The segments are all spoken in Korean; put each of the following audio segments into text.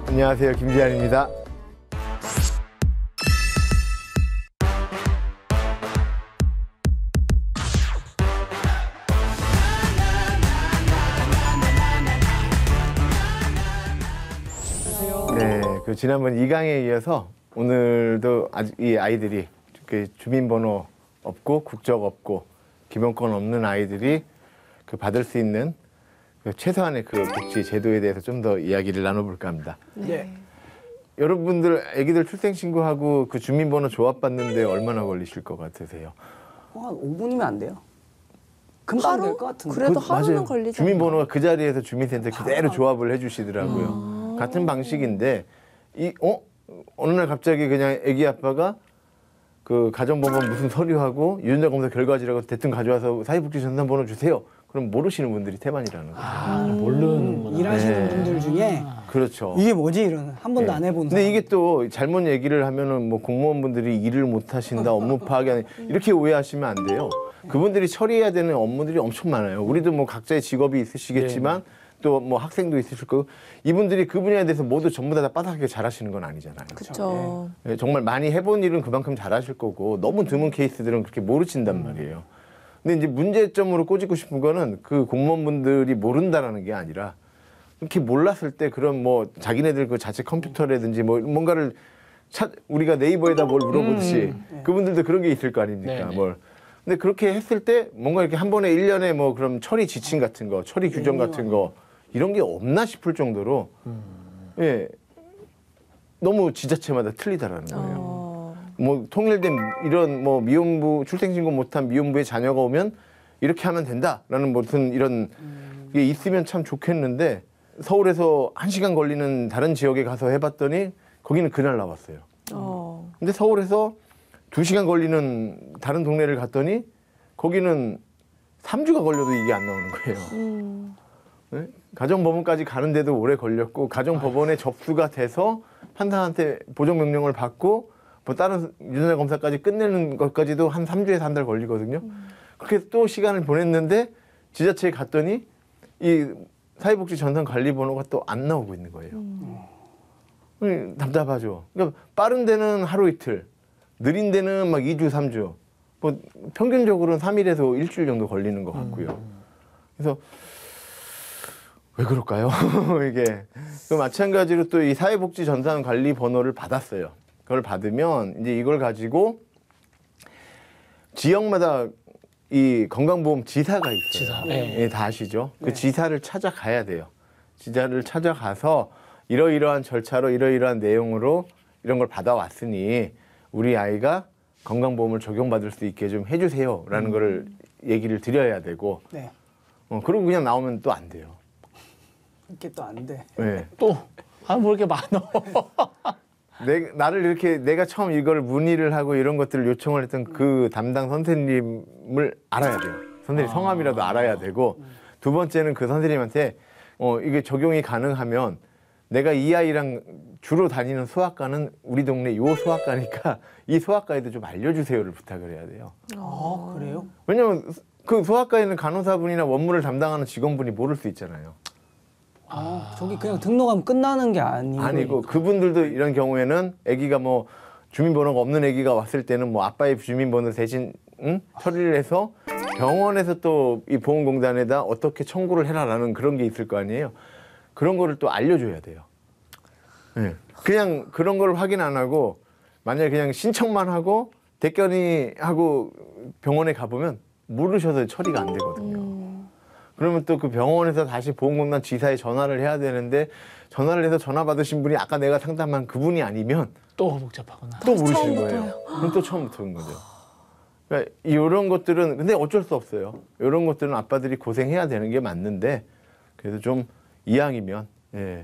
안녕하세요, 김지한입니다. 네, 그 지난번 2강에 이어서 오늘도 이 아이들이 주민번호 없고 국적 없고 기본권 없는 아이들이 받을 수 있는 최소한의 복지 제도에 대해서 좀 더 이야기를 나눠볼까 합니다. 네. 여러분들 아기들 출생신고하고 주민번호 조합받는데 얼마나 걸리실 것 같으세요? 한 5분이면 안 돼요. 금방 될 것 같은데. 그래도 하루는 맞아요. 걸리잖아요. 주민번호가 그 자리에서 주민센터 그대로 조합을 해주시더라고요. 같은 방식인데 어느 날 갑자기 그냥 아기 아빠가 가정법원 무슨 서류하고 유전자 검사 결과지라고 대충 가져와서 사회복지 전산번호 주세요. 그럼 모르시는 분들이 태반이라는 거예요. 모르는구나. 일하시는 네. 분들 중에 그렇죠. 이게 뭐지 이런 한 번도 안 해본 근데 사람. 이게 또 잘못 얘기를 하면은 공무원분들이 일을 못 하신다, 업무 파악이 아니 이렇게 오해하시면 안 돼요. 그분들이 처리해야 되는 업무들이 엄청 많아요. 우리도 각자의 직업이 있으시겠지만 또 학생도 있으실 거고 이분들이 그 분야에 대해서 모두 전부 다 빠삭하게 잘하시는 건 아니잖아요. 그렇죠. 정말 많이 해본 일은 그만큼 잘하실 거고 너무 드문 케이스들은 그렇게 모르신단 말이에요. 근데 이제 문제점으로 꼬집고 싶은 거는 공무원분들이 모른다라는 게 아니라 이렇게 몰랐을 때 그런 자기네들 자체 컴퓨터라든지 뭔가를 우리가 네이버에다 뭘 물어보듯이 그분들도 그런 게 있을 거 아닙니까? 근데 그렇게 했을 때 뭔가 이렇게 한 번에 1년에 그럼 처리 지침 같은 거, 처리 규정 같은 거 이런 게 없나 싶을 정도로 예, 너무 지자체마다 틀리다라는 거예요. 통일된 이런 미혼부 출생신고 못한 미혼부의 자녀가 오면 이렇게 하면 된다라는 무슨 이런 게 있으면 참 좋겠는데 서울에서 1시간 걸리는 다른 지역에 가서 해봤더니 거기는 그날 나왔어요. 근데 서울에서 2시간 걸리는 다른 동네를 갔더니 거기는 3주가 걸려도 이게 안 나오는 거예요. 네? 가정법원까지 가는데도 오래 걸렸고 가정법원에 접수가 돼서 판사한테 보정명령을 받고 다른 유전자 검사까지 끝내는 것까지도 한 3주에서 한 달 걸리거든요. 그렇게 또 시간을 보냈는데 지자체에 갔더니 이 사회복지 전산관리번호가 또 안 나오고 있는 거예요. 답답하죠. 그러니까 빠른 데는 하루 이틀, 느린 데는 2주, 3주. 평균적으로는 3일에서 일주일 정도 걸리는 것 같고요. 그래서 왜 그럴까요? 이게. 마찬가지로 또 이 사회복지 전산관리번호를 받았어요. 그걸 받으면 이제 이걸 가지고 지역마다 이 건강보험 지사가 있어요. 지사. 예, 다 아시죠? 그 지사를 찾아가야 돼요. 지사를 찾아가서 이러이러한 절차로 이러이러한 내용으로 이런 걸 받아왔으니 우리 아이가 건강보험을 적용받을 수 있게 좀 해주세요라는 거를 얘기를 드려야 되고 그러고 그냥 나오면 또 안 돼요. 이게 또 안 돼. 네. 뭐 이렇게 많어. 나를 이렇게 내가 처음 이걸 문의를 하고 이런 것들을 요청을 했던 그 담당 선생님을 알아야 돼요. 선생님 성함이라도 알아야 되고 두 번째는 그 선생님한테 이게 적용이 가능하면 내가 이 아이랑 주로 다니는 소아과는 우리 동네 요 소아과니까 이 소아과에도 좀 알려주세요를 부탁을 해야 돼요. 아 그래요? 왜냐면 그 소아과에는 간호사분이나 원무를 담당하는 직원분이 모를 수 있잖아요. 저기 그냥 등록하면 끝나는 게 아니고 그분들도 이런 경우에는 아기가 주민번호가 없는 아기가 왔을 때는 아빠의 주민번호 대신 처리를 해서 병원에서 또 이 보험공단에다 어떻게 청구를 해라라는 그런 게 있을 거 아니에요. 그런 거를 또 알려줘야 돼요. 네. 그냥 그런 걸 확인 안 하고 만약에 그냥 신청만 하고 대견이 하고 병원에 가보면 모르셔서 처리가 안 되거든요. 그러면 또 그 병원에서 다시 보험공단 지사에 전화를 해야 되는데 전화를 해서 전화 받으신 분이 아까 내가 상담한 그분이 아니면 또 복잡하구나. 또 모르시는 거예요. 그럼 또 처음부터인 거죠. 그러니까 이런 것들은 근데 어쩔 수 없어요. 이런 것들은 아빠들이 고생해야 되는 게 맞는데 그래도 좀 이왕이면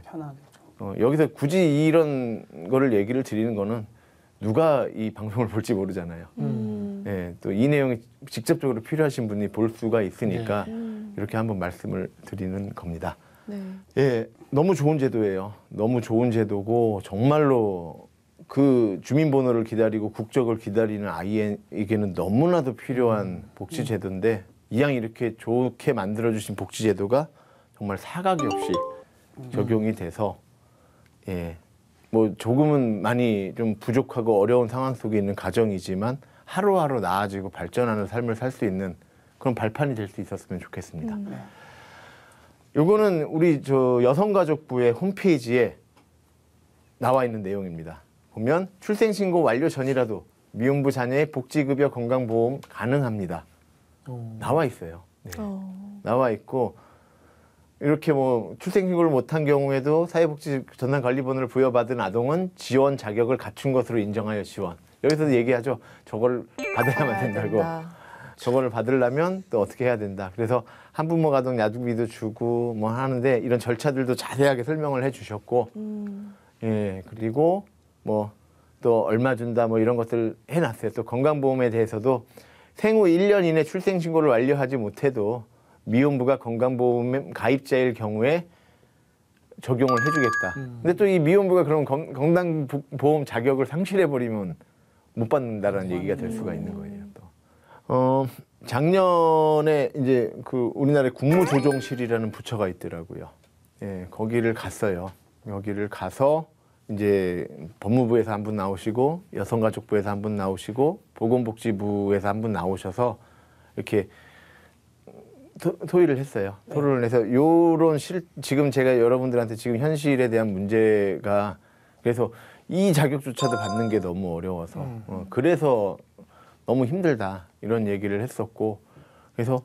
편하겠죠. 여기서 굳이 이런 거를 얘기를 드리는 거는 누가 이 방송을 볼지 모르잖아요. 예, 또 이 내용이 직접적으로 필요하신 분이 볼 수가 있으니까 이렇게 한번 말씀을 드리는 겁니다. 예, 너무 좋은 제도예요. 너무 좋은 제도고 정말로 그 주민번호를 기다리고 국적을 기다리는 아이에게는 너무나도 필요한 복지 제도인데 이왕 이렇게 좋게 만들어주신 복지 제도가 정말 사각이 없이 적용이 돼서 예, 뭐 조금은 많이 좀 부족하고 어려운 상황 속에 있는 가정이지만 하루하루 나아지고 발전하는 삶을 살 수 있는 그런 발판이 될 수 있었으면 좋겠습니다. 요거는 우리 저 여성가족부의 홈페이지에 나와 있는 내용입니다. 보면 출생신고 완료 전이라도 미혼부 자녀의 복지급여 건강보험 가능합니다. 나와 있어요. 네. 나와 있고 이렇게 뭐 출생신고를 못한 경우에도 사회복지 전산관리번호를 부여받은 아동은 지원 자격을 갖춘 것으로 인정하여 지원. 여기서도 얘기하죠. 저걸 받아야만 된다고. 저거를 받으려면 또 어떻게 해야 된다. 그래서 한부모 아동 야두비도 주고 뭐 하는데 이런 절차들도 자세하게 설명을 해주셨고, 예, 그리고 뭐 또 얼마 준다 뭐 이런 것들 해놨어요. 또 건강보험에 대해서도 생후 1년 이내 출생신고를 완료하지 못해도 미혼부가 건강보험 가입자일 경우에 적용을 해주겠다. 근데 또 이 미혼부가 그럼 건강보험 자격을 상실해버리면 못 받는다라는 얘기가 될 수가 있는 거예요. 또. 작년에 이제 그 우리나라에 국무조정실이라는 부처가 있더라고요. 예, 거기를 갔어요. 여기를 가서 이제 법무부에서 한 분 나오시고 여성가족부에서 한 분 나오시고 보건복지부에서 한 분 나오셔서 이렇게 토의를 했어요. 토론을 해서 요런 지금 제가 여러분들한테 지금 현실에 대한 문제가 그래서 이 자격조차도 받는 게 너무 어려워서 그래서 너무 힘들다 이런 얘기를 했었고 그래서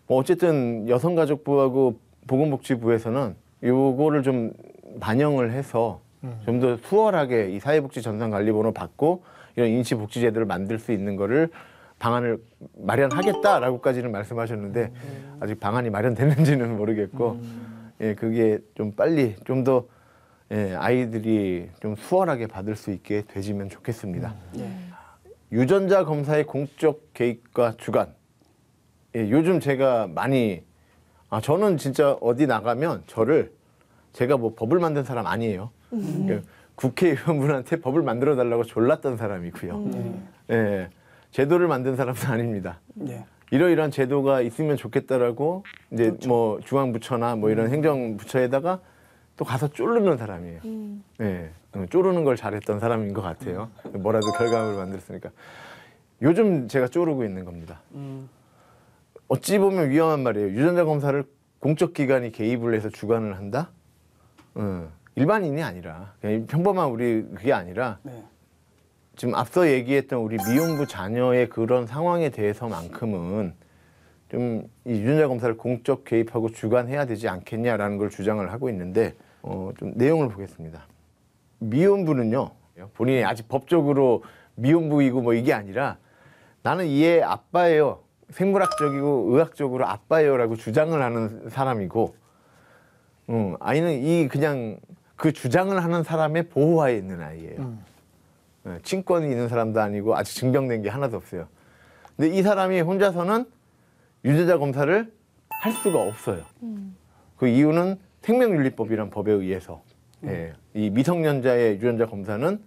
뭐 어쨌든 여성가족부하고 보건복지부에서는 요거를 좀 반영을 해서 좀 더 수월하게 이 사회복지 전산관리번호 받고 이런 인시복지제도를 만들 수 있는 거를 방안을 마련하겠다라고까지는 말씀하셨는데 아직 방안이 마련됐는지는 모르겠고 예, 그게 좀 빨리 좀 더 예, 아이들이 좀 수월하게 받을 수 있게 되지면 좋겠습니다. 유전자 검사의 공적 개입과 주관. 예, 요즘 제가 많이 저는 진짜 어디 나가면 제가 뭐 법을 만든 사람 아니에요. 국회의원분한테 법을 만들어 달라고 졸랐던 사람이고요. 예, 제도를 만든 사람도 아닙니다. 이러이러한 제도가 있으면 좋겠다라고 이제 그렇죠. 뭐 중앙부처나 뭐 이런 행정부처에다가 또 가서 쪼르는 사람이에요. 예, 쪼르는 걸 잘했던 사람인 것 같아요. 뭐라도 결과물을 만들었으니까. 요즘 제가 쪼르고 있는 겁니다. 어찌 보면 위험한 말이에요. 유전자 검사를 공적 기관이 개입을 해서 주관을 한다? 일반인이 아니라 그냥 평범한 우리 그게 아니라 지금 앞서 얘기했던 우리 미혼부 자녀의 그런 상황에 대해서만큼은 좀 이 유전자 검사를 공적 개입하고 주관해야 되지 않겠냐라는 걸 주장을 하고 있는데 좀 내용을 보겠습니다. 미혼부는요 본인이 아직 법적으로 미혼부이고 뭐 이게 아니라 나는 얘 아빠예요. 생물학적이고 의학적으로 아빠예요라고 주장을 하는 사람이고 아이는 그냥 그 주장을 하는 사람의 보호하에 있는 아이예요. 친권이 있는 사람도 아니고 아직 증명된 게 하나도 없어요. 근데 이 사람이 혼자서는 유전자 검사를 할 수가 없어요. 그 이유는 생명윤리법이란 법에 의해서 예, 이 미성년자의 유전자 검사는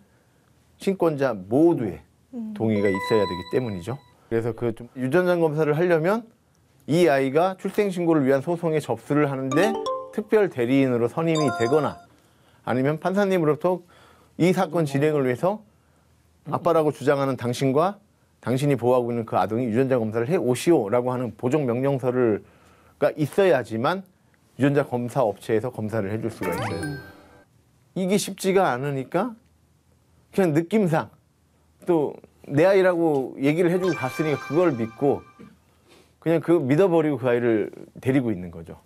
친권자 모두의 동의가 있어야 되기 때문이죠. 그래서 그 좀 유전자 검사를 하려면 이 아이가 출생신고를 위한 소송에 접수를 하는데 특별 대리인으로 선임이 되거나 아니면 판사님으로부터 이 사건 진행을 위해서 아빠라고 주장하는 당신과 당신이 보호하고 있는 그 아동이 유전자 검사를 해 오시오라고 하는 보정 명령서가 있어야지만 유전자 검사 업체에서 검사를 해줄 수가 있어요. 이게 쉽지가 않으니까 그냥 느낌상 또 내 아이라고 얘기를 해주고 갔으니까 그걸 믿고 그냥 믿어버리고 그 아이를 데리고 있는 거죠.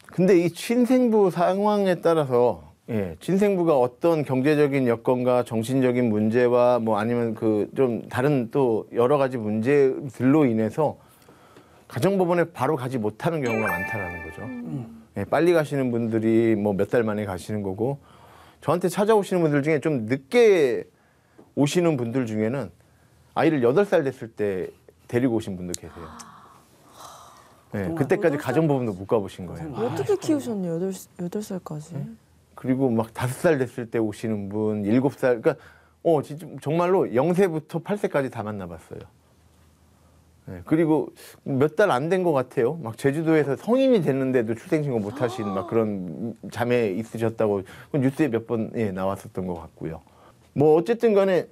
근데 이 친생부 상황에 따라서 친생부가 어떤 경제적인 여건과 정신적인 문제와 뭐 아니면 그 좀 다른 또 여러 가지 문제들로 인해서 가정법원에 바로 가지 못하는 경우가 많다라는 거죠. 빨리 가시는 분들이 뭐 몇 달 만에 가시는 거고 저한테 찾아오시는 분들 중에 좀 늦게 오시는 분들 중에는 아이를 8살 됐을 때 데리고 오신 분도 계세요. 네, 그때까지 가정법원도 못 가보신 거예요. 어떻게 키우셨네요, 8살까지? 그리고 막 5살 됐을 때 오시는 분, 7살, 그러니까 진짜 정말로 0세부터 8세까지 다 만나봤어요. 네, 그리고 몇 달 안 된 것 같아요. 막 제주도에서 성인이 됐는데도 출생신고 못 하신 막 그런 자매 있으셨다고 뉴스에 몇 번 나왔었던 것 같고요. 뭐 어쨌든 간에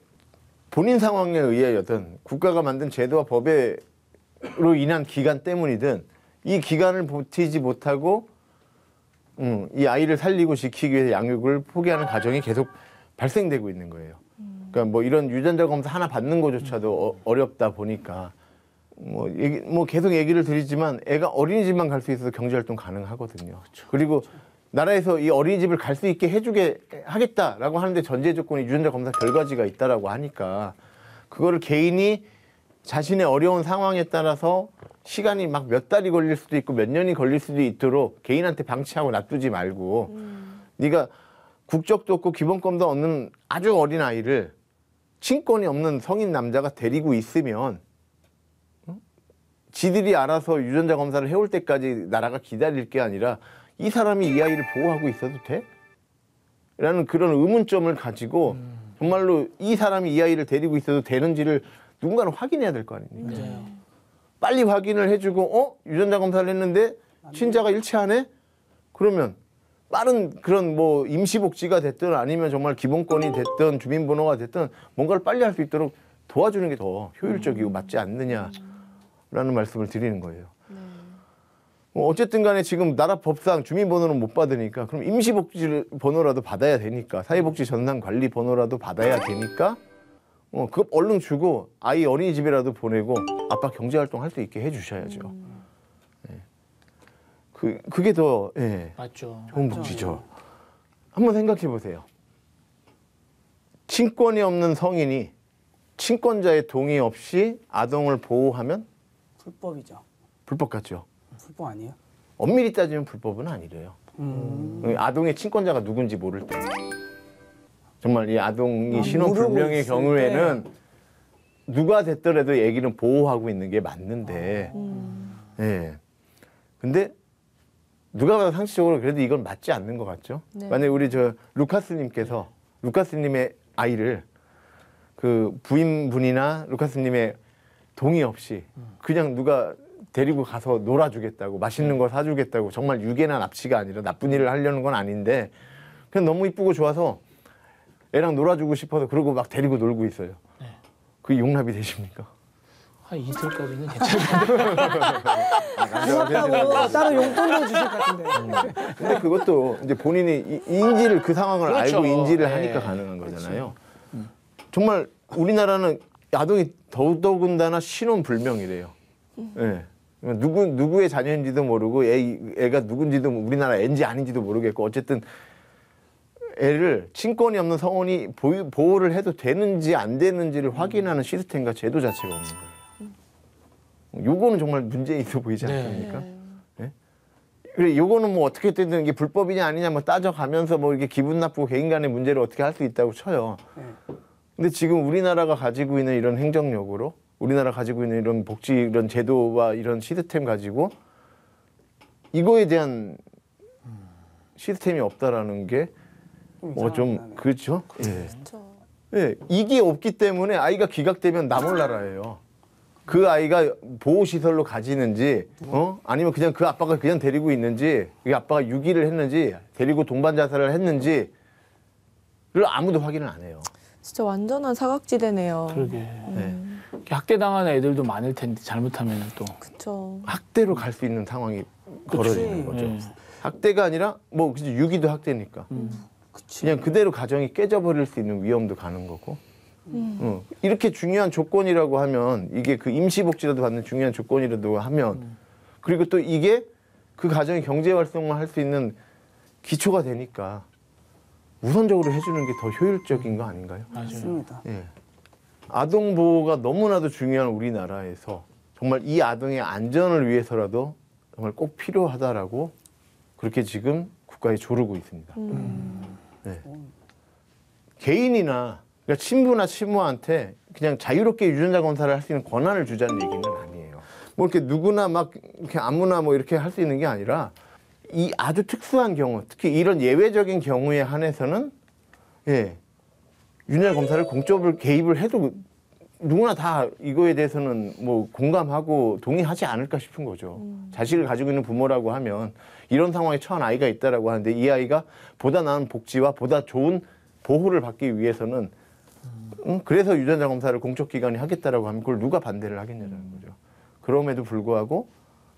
본인 상황에 의하여든 국가가 만든 제도와 법으로 인한 기간 때문이든 이 기간을 버티지 못하고 이 아이를 살리고 지키기 위해 양육을 포기하는 가정이 계속 발생되고 있는 거예요. 그러니까 뭐 이런 유전자 검사 하나 받는 것조차도 어렵다 보니까 뭐 계속 얘기를 드리지만 애가 어린이집만 갈 수 있어서 경제활동 가능하거든요. 그리고 나라에서 이 어린이집을 갈 수 있게 해주게 하겠다라고 하는데 전제 조건이 유전자 검사 결과지가 있다라고 하니까 그거를 개인이 자신의 어려운 상황에 따라서 시간이 막 몇 달이 걸릴 수도 있고 몇 년이 걸릴 수도 있도록 개인한테 방치하고 놔두지 말고 네가 국적도 없고 기본권도 없는 아주 어린 아이를 친권이 없는 성인 남자가 데리고 있으면 지들이 알아서 유전자 검사를 해올 때까지 나라가 기다릴 게 아니라 이 사람이 이 아이를 보호하고 있어도 돼? 라는 그런 의문점을 가지고 정말로 이 사람이 이 아이를 데리고 있어도 되는지를 누군가는 확인해야 될 거 아닙니까? 맞아요. 빨리 확인을 해주고 유전자 검사를 했는데 친자가 일치하네? 그러면 빠른 그런 뭐 임시복지가 됐든 아니면 정말 기본권이 됐든 주민번호가 됐든 뭔가를 빨리 할 수 있도록 도와주는 게 더 효율적이고 맞지 않느냐라는 말씀을 드리는 거예요. 어쨌든 간에 지금 나라 법상 주민번호는 못 받으니까 그럼 임시복지 번호라도 받아야 되니까 사회복지 전산 관리 번호라도 받아야 되니까 그거 얼른 주고 아이 어린이집이라도 보내고 아빠 경제활동 할 수 있게 해주셔야죠. 그게 더 맞죠. 좋은 복지죠. 한번 생각해 보세요. 친권이 없는 성인이 친권자의 동의 없이 아동을 보호하면 불법이죠. 불법 같죠. 불법 아니에요? 엄밀히 따지면 불법은 아니래요. 아동의 친권자가 누군지 모를 때. 정말 이 아동이 신원불명의 있을 경우에는 누가 됐더라도 애기는 보호하고 있는 게 맞는데, 근데 누가 봐도 상식적으로 그래도 이건 맞지 않는 것 같죠. 네. 만약에 우리 루카스님께서 루카스님의 아이를 그 부인분이나 루카스님의 동의 없이 그냥 누가 데리고 가서 놀아주겠다고 맛있는 거 사주겠다고 정말 유괴나 납치가 아니라 나쁜 일을 하려는 건 아닌데 그냥 너무 이쁘고 좋아서 애랑 놀아주고 싶어서 그러고 막 데리고 놀고 있어요. 네. 그게 용납이 되십니까? 한 이틀까지는 괜찮은데. 고맙다고 따로 용돈도 주실 것 같은데. 근데 그것도 이제 본인이 인지를 그 상황을 그렇죠. 알고 인지를 네. 하니까 가능한 거잖아요. 정말 우리나라는 아동이 더더군다나 신원불명이래요. 예. 누구의 자녀인지도 모르고 애가 누군지도 우리나라 애인지 아닌지도 모르겠고 어쨌든 애를 친권이 없는 성원이 보호를 해도 되는지 안 되는지를 확인하는 시스템과 제도 자체가 없는 거예요. 요거는 정말 문제 있어 보이지 네. 않습니까? 예? 그래 요거는 뭐 어떻게 되든 이게 불법이냐 아니냐 뭐 따져가면서 뭐 이렇게 기분 나쁘고 개인 간의 문제를 어떻게 할 수 있다고 쳐요. 근데 지금 우리나라가 가지고 있는 이런 행정력으로 우리나라 가지고 있는 이런 복지 이런 제도와 이런 시스템 가지고 이거에 대한 시스템이 없다라는 게 뭐 좀 그렇죠. 예. 그렇죠. 예, 이게 없기 때문에 아이가 기각되면 나 몰라라예요. 그 아이가 보호시설로 가지는지, 아니면 그냥 그 아빠가 그냥 데리고 있는지, 그 아빠가 유기를 했는지, 데리고 동반 자살을 했는지를 아무도 확인을 안 해요. 진짜 완전한 사각지대네요. 그러게. 네. 학대당하는 애들도 많을 텐데 잘못하면 또. 그렇죠. 학대로 갈 수 있는 상황이 벌어지는 거죠. 네. 학대가 아니라 뭐 그치, 유기도 학대니까. 그냥 그대로 가정이 깨져버릴 수 있는 위험도 가는 거고. 이렇게 중요한 조건이라고 하면 이게 그 임시복지라도 받는 중요한 조건이라도 하면 그리고 또 이게 그 가정이 경제활동을 할 수 있는 기초가 되니까 우선적으로 해주는 게 더 효율적인 거 아닌가요? 맞습니다. 예. 아동 보호가 너무나도 중요한 우리나라에서 정말 이 아동의 안전을 위해서라도 정말 꼭 필요하다라고 그렇게 지금 국가에 조르고 있습니다. 네. 개인이나 그러니까 친부나 친모한테 그냥 자유롭게 유전자 검사를 할 수 있는 권한을 주자는 얘기는 아니에요. 뭐 이렇게 누구나 막 이렇게 아무나 뭐 이렇게 할 수 있는 게 아니라 이 아주 특수한 경우, 특히 이런 예외적인 경우에 한해서는 유전자 검사를 공적으로 개입을 해도 누구나 다 이거에 대해서는 뭐 공감하고 동의하지 않을까 싶은 거죠. 자식을 가지고 있는 부모라고 하면 이런 상황에 처한 아이가 있다라고 하는데 이 아이가 보다 나은 복지와 보다 좋은 보호를 받기 위해서는 그래서 유전자 검사를 공적 기관이 하겠다라고 하면 그걸 누가 반대를 하겠냐는 거죠. 그럼에도 불구하고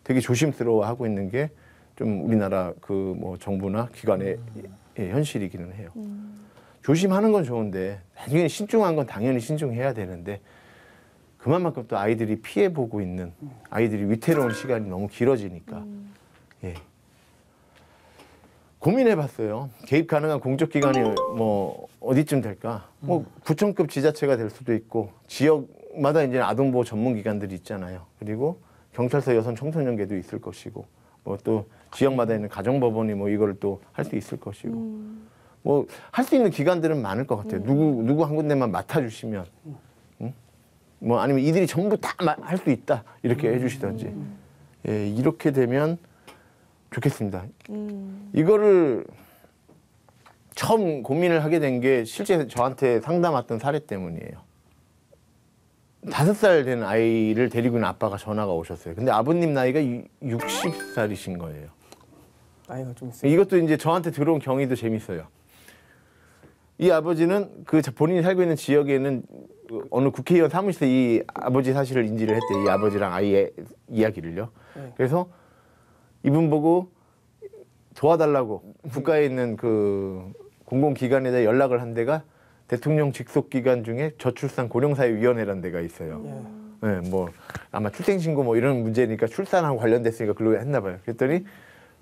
되게 조심스러워하고 있는 게 좀 우리나라 그 뭐 정부나 기관의 현실이기는 해요. 조심하는 건 좋은데 당연히 신중한 건 당연히 신중해야 되는데 그만큼 또 아이들이 피해 보고 있는 아이들이 위태로운 시간이 너무 길어지니까 예. 고민해봤어요. 개입 가능한 공적 기관이 뭐 어디쯤 될까? 뭐 구청급 지자체가 될 수도 있고 지역마다 이제 아동보호 전문 기관들이 있잖아요. 그리고 경찰서 여성 청소년계도 있을 것이고 뭐 또 지역마다 있는 가정법원이 뭐 이걸 또 할 수 있을 것이고 뭐 할 수 있는 기관들은 많을 것 같아요. 누구 한 군데만 맡아주시면 뭐 아니면 이들이 전부 다 할 수 있다 이렇게 해주시던지 예, 이렇게 되면 좋겠습니다. 이거를 처음 고민을 하게 된 게 실제 저한테 상담 왔던 사례 때문이에요. 5살 된 아이를 데리고 있는 아빠가 전화가 오셨어요. 근데 아버님 나이가 60살이신 거예요. 나이가 좀 있어요. 이것도 이제 저한테 들어온 경위도 재밌어요. 이 아버지는 그 본인이 살고 있는 지역에는 어느 국회의원 사무실에서 이 아버지 사실을 인지를 했대요. 이 아버지랑 아이의 이야기를요. 네. 그래서 이분 보고 도와달라고 국가에 있는 그 공공기관에다 연락을 한 데가 대통령 직속 기관 중에 저출산 고령사회위원회라는 데가 있어요. 네, 뭐 아마 출생신고 뭐 이런 문제니까 출산하고 관련됐으니까 글로 했나 봐요. 그랬더니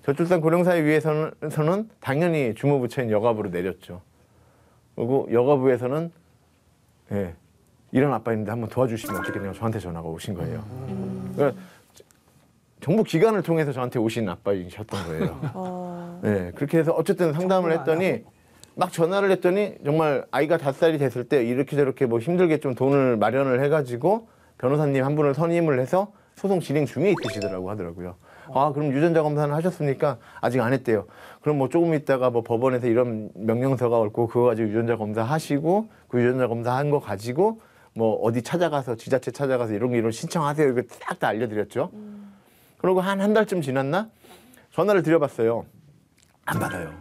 저출산 고령사회위에서는 당연히 주무부처인 여가부로 내렸죠. 그리고 여가부에서는 예, 이런 아빠 있는데 한번 도와주시면 어떻겠냐고 저한테 전화가 오신 거예요. 그러니까 정부 기관을 통해서 저한테 오신 아빠이셨던 거예요. 네, 그렇게 해서 어쨌든 상담을 했더니 막 전화를 했더니 정말 아이가 5살이 됐을 때 이렇게 저렇게 뭐 힘들게 좀 돈을 마련을 해가지고 변호사님 한 분을 선임을 해서 소송 진행 중에 있으시더라고 하더라고요. 아, 그럼 유전자 검사는 하셨습니까? 아직 안 했대요. 그럼 뭐 조금 있다가 뭐 법원에서 이런 명령서가 올 거고 그거 가지고 유전자 검사 하시고 그 유전자 검사 한 거 가지고 뭐 어디 찾아가서 지자체 찾아가서 이런 신청하세요. 이거 싹 다 알려드렸죠. 그리고 한 달쯤 지났나? 전화를 드려봤어요. 안 받아요.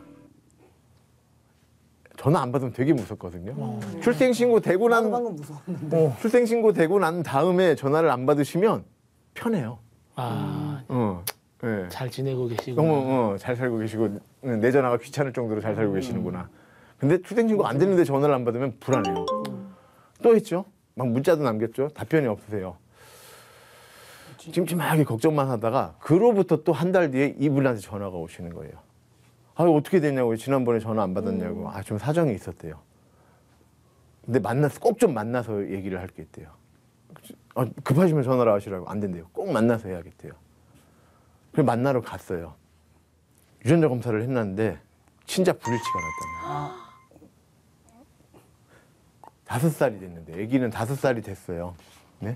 전화 안 받으면 되게 무섭거든요. 출생신고 되고 난 방금 무서웠는데. 출생신고 되고 난 다음에 전화를 안 받으시면 편해요. 아, 네. 잘 지내고 계시고. 너무 잘 살고 계시고 내 전화가 귀찮을 정도로 잘 살고 계시는구나. 근데 출생신고 안 됐는데 전화를 안 받으면 불안해요. 또 했죠. 막 문자도 남겼죠. 답변이 없으세요. 찜찜하게 걱정만 하다가 그로부터 또 한 달 뒤에 이분한테 전화가 오시는 거예요. 아, 어떻게 됐냐고. 지난번에 전화 안 받았냐고. 아, 좀 사정이 있었대요. 근데 꼭 좀 만나서 얘기를 할 게 있대요. 아, 급하시면 전화를 하시라고. 안 된대요. 꼭 만나서 해야겠대요. 그래서 만나러 갔어요. 유전자 검사를 했는데 친자 불일치가 났다는 거예요. 5살이 됐는데 아기는 5살이 됐어요. 네?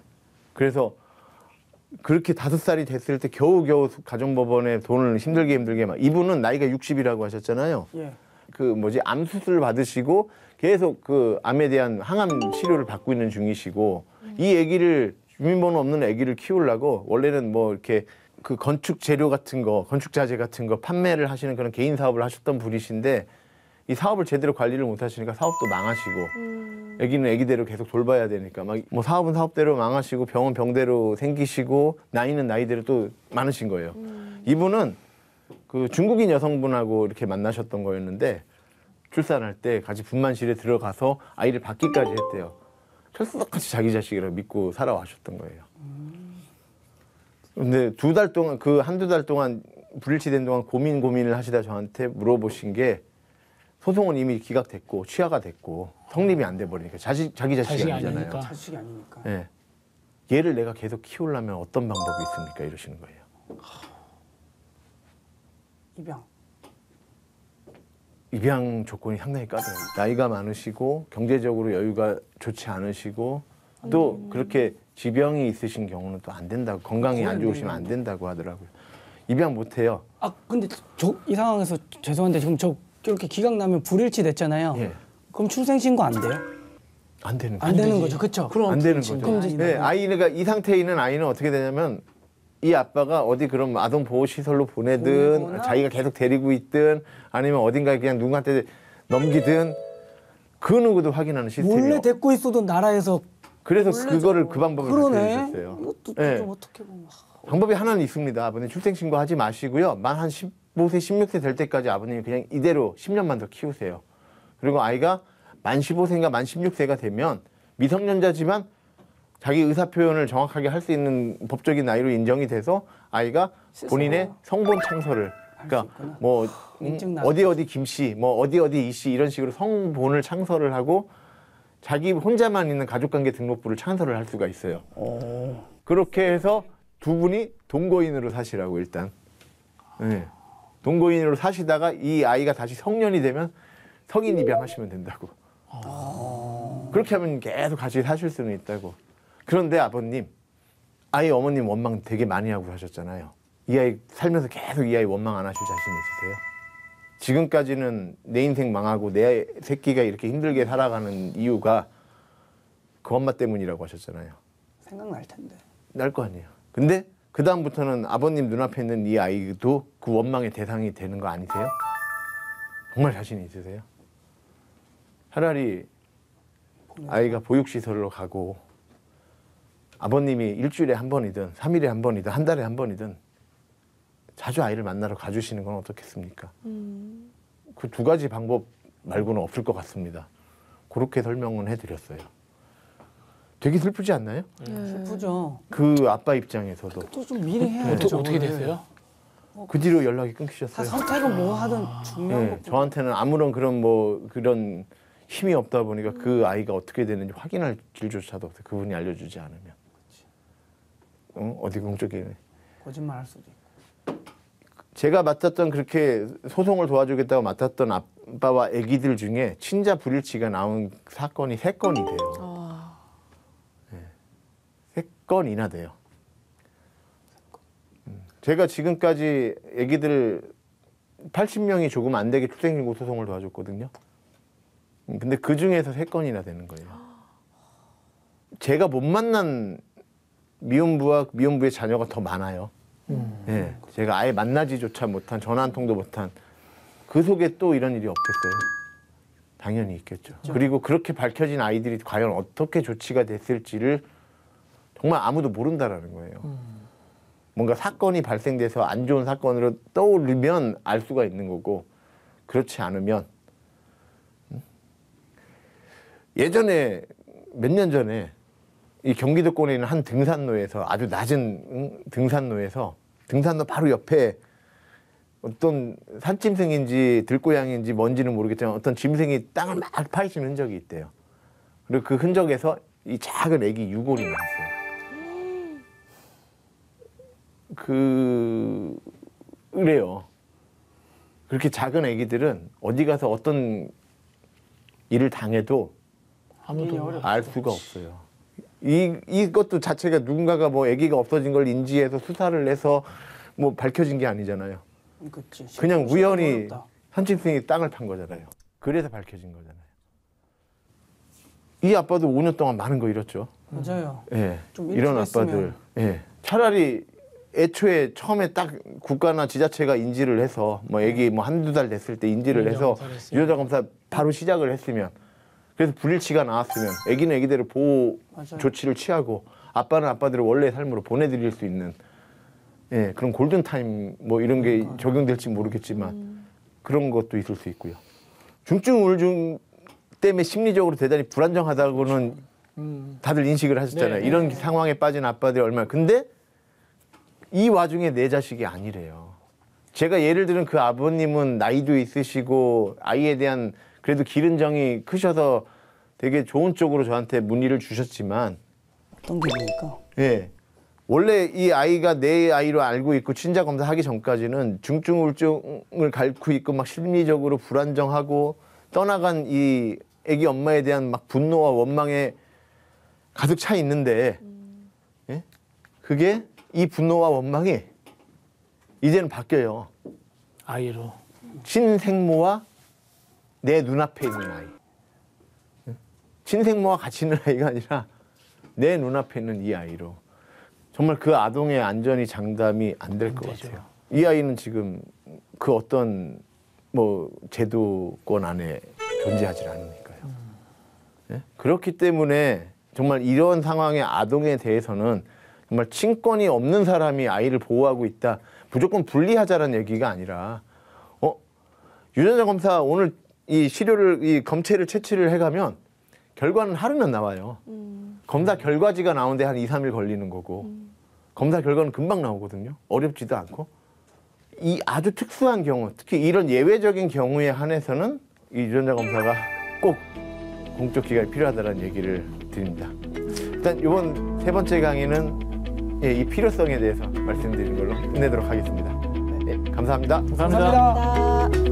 그래서 그렇게 5살이 됐을 때 겨우겨우 가정법원에 돈을 힘들게 막 이분은 나이가 60이라고 하셨잖아요. 예. 암 수술 받으시고 계속 그 암에 대한 항암 치료를 받고 있는 중이시고 이 아기를 주민번호 없는 아기를 키우려고 원래는 뭐 이렇게 그 건축 재료 같은 거, 건축 자재 같은 거 판매를 하시는 그런 개인 사업을 하셨던 분이신데 이 사업을 제대로 관리를 못 하시니까 사업도 망하시고 아기는 아기대로 계속 돌봐야 되니까 막 뭐 사업은 사업대로 망하시고 병은 병대로 생기시고 나이는 나이대로 또 많으신 거예요. 이분은 그 중국인 여성분하고 이렇게 만나셨던 거였는데 출산할 때 같이 분만실에 들어가서 아이를 받기까지 했대요. 철석같이 자기 자식이라고 믿고 살아와셨던 거예요. 근데 2달 동안 한두 달 동안 불일치된 동안 고민을 하시다 저한테 물어보신 게 소송은 이미 기각됐고 취하가 됐고 성립이 안 돼 버리니까 자기 자식이 아니잖아요. 아니니까. 자식이 아니니까. 네. 얘를 내가 계속 키우려면 어떤 방법이 있습니까? 이러시는 거예요. 입양 조건이 상당히 까다로워요. 나이가 많으시고 경제적으로 여유가 좋지 않으시고 또 그렇게 지병이 있으신 경우는 또 안 된다고 건강이 안 좋으시면 안 된다고 하더라고요. 입양 못 해요. 아 근데 이 상황에서 죄송한데 지금 이렇게 기각 나면 불일치 됐잖아요. 예. 그럼 출생신고 안 돼요? 안 되는 안 거죠. 되는 거죠, 그렇죠? 그럼 안 되는 그렇지. 거죠. 그럼 네, 아이가 이 상태에 있는 아이는 어떻게 되냐면 이 아빠가 어디 그런 아동 보호 시설로 보내든 보내거나 자기가 계속 데리고 있든 아니면 어딘가에 그냥 누구한테 넘기든 그 누구도 확인하는 시스템이에요. 몰래 데리고 있어도 나라에서 그래서 몰래 그거를 저거. 그 방법을 그러네. 발표해줬어요. 이것도 네. 좀 어떻게 보면 방법이 하나는 있습니다. 아버님 출생신고 하지 마시고요. 만 한 15세, 16세 될 때까지 아버님이 그냥 이대로 10년만 더 키우세요. 그리고 아이가 만 15세인가 만 16세가 되면 미성년자지만 자기 의사표현을 정확하게 할 수 있는 법적인 나이로 인정이 돼서 아이가 본인의 성본 창설을 그러니까 있구나. 뭐 인증 어디 김씨 뭐 어디 이씨 이런 식으로 성본을 창설을 하고 자기 혼자만 있는 가족관계 등록부를 창설을 할 수가 있어요. 그렇게 해서 두 분이 동거인으로 사시라고 일단. 네. 동거인으로 사시다가 이 아이가 다시 성년이 되면 성인 입양하시면 된다고. 그렇게 하면 계속 같이 사실 수는 있다고. 그런데 아버님, 아이 어머님 원망 되게 많이 하고 하셨잖아요. 이 아이 살면서 계속 이 아이 원망 안 하실 자신 있으세요? 지금까지는 내 인생 망하고 내 새끼가 이렇게 힘들게 살아가는 이유가 그 엄마 때문이라고 하셨잖아요. 생각날 텐데. 날 거 아니에요. 근데 그 다음부터는 아버님 눈앞에 있는 이 아이도 그 원망의 대상이 되는 거 아니세요? 정말 자신 있으세요? 차라리 아이가 보육시설로 가고 아버님이 일주일에 한 번이든 3일에 한 번이든 한 달에 한 번이든 자주 아이를 만나러 가주시는 건 어떻겠습니까? 그 두 가지 방법 말고는 없을 것 같습니다. 그렇게 설명은 해드렸어요. 되게 슬프지 않나요? 슬프죠. 그 아빠 입장에서도 또 좀 미리 해야죠. 어떻게 됐어요? 그 뒤로 연락이 다 끊기셨어요. 선택은 뭐 하든 중요한 네, 거. 저한테는 아무런 그런 힘이 없다 보니까 그 아이가 어떻게 되는지 확인할 길조차도 없어요. 그분이 알려주지 않으면. 어디 공적이네. 거짓말할 수도 있고. 제가 맡았던 그렇게 소송을 도와주겠다고 맡았던 아빠와 아기들 중에 친자 불일치가 나온 사건이 3건이 돼요. 3건이나 돼요. 제가 지금까지 아기들 80명이 조금 안 되게 출생신고 소송을 도와줬거든요. 근데 그 중에서 3건이나 되는 거예요. 제가 못 만난 미혼부와 미혼부의 자녀가 더 많아요. 네, 제가 아예 만나지조차 못한, 전화 한 통도 못한 그 속에 또 이런 일이 없겠어요? 당연히 있겠죠. 그리고 그렇게 밝혀진 아이들이 과연 어떻게 조치가 됐을지를 정말 아무도 모른다라는 거예요. 뭔가 사건이 발생돼서 안 좋은 사건으로 떠오르면 알 수가 있는 거고 그렇지 않으면 예전에 몇 년 전에 이 경기도권에 있는 한 등산로에서 아주 낮은 등산로에서 등산로 바로 옆에 어떤 산짐승인지 들고양인지 뭔지는 모르겠지만 어떤 짐승이 땅을 막 파헤치는 흔적이 있대요. 그리고 그 흔적에서 이 작은 애기 유골이 나왔어요. 그래요. 그렇게 작은 애기들은 어디 가서 어떤 일을 당해도 아무도 알 수가 없어요. 이것도 자체가 누군가가 뭐 아기가 없어진 걸 인지해서 수사를 해서 뭐 밝혀진 게 아니잖아요. 그치. 그냥 우연히 어렵다. 산짐승이 땅을 판 거잖아요. 그래서 밝혀진 거잖아요. 이 아빠도 5년 동안 많은 거 잃었죠. 맞아요. 예. 좀 이런 일찍 아빠들. 했으면. 예. 차라리 애초에 처음에 딱 국가나 지자체가 인지를 해서 뭐 애기 뭐 한두 달 됐을 때 인지를 해서 유전자 검사를 했으면. 유전자 검사 바로 시작을 했으면 그래서 불일치가 나왔으면 애기는 애기대로 보호 맞아요. 조치를 취하고 아빠는 아빠대로 원래의 삶으로 보내드릴 수 있는 예, 그런 골든타임 뭐 이런 게 적용될지 모르겠지만 그런 것도 있을 수 있고요. 중증 우울증 때문에 심리적으로 대단히 불안정하다고는 다들 인식을 하셨잖아요. 네, 이런 상황에 빠진 아빠들이 얼마나. 근데 이 와중에 내 자식이 아니래요. 제가 예를 들은 그 아버님은 나이도 있으시고 아이에 대한 그래도 기른 정이 크셔서 되게 좋은 쪽으로 저한테 문의를 주셨지만 어떤 길입니까? 예. 원래 이 아이가 내 아이로 알고 있고 친자 검사하기 전까지는 중증 우울증을 앓고 있고 막 심리적으로 불안정하고 떠나간 이 아기 엄마에 대한 막 분노와 원망에 가득 차 있는데 예? 그게 이 분노와 원망이 이제는 바뀌어요. 친생모와 같이 있는 아이가 아니라 내 눈앞에 있는 이 아이로 정말 그 아동의 안전이 장담이 안 될 것 되죠. 같아요. 이 아이는 지금 그 어떤 뭐 제도권 안에 존재하지 않으니까요. 네? 그렇기 때문에 정말 이런 상황의 아동에 대해서는 정말 친권이 없는 사람이 아이를 보호하고 있다. 무조건 분리하자라는 얘기가 아니라 유전자 검사 오늘 이 시료를 이 검체를 채취를 해가면 결과는 하루면 나와요. 검사 결과지가 나오는데 한 2, 3일 걸리는 거고 검사 결과는 금방 나오거든요. 어렵지도 않고. 이 아주 특수한 경우, 특히 이런 예외적인 경우에 한해서는 이 유전자 검사가 꼭 공적 기관이 필요하다는 얘기를 드립니다. 일단 이번 세 번째 강의는 이 필요성에 대해서 말씀드리는 걸로 끝내도록 하겠습니다. 네, 감사합니다. 감사합니다. 감사합니다.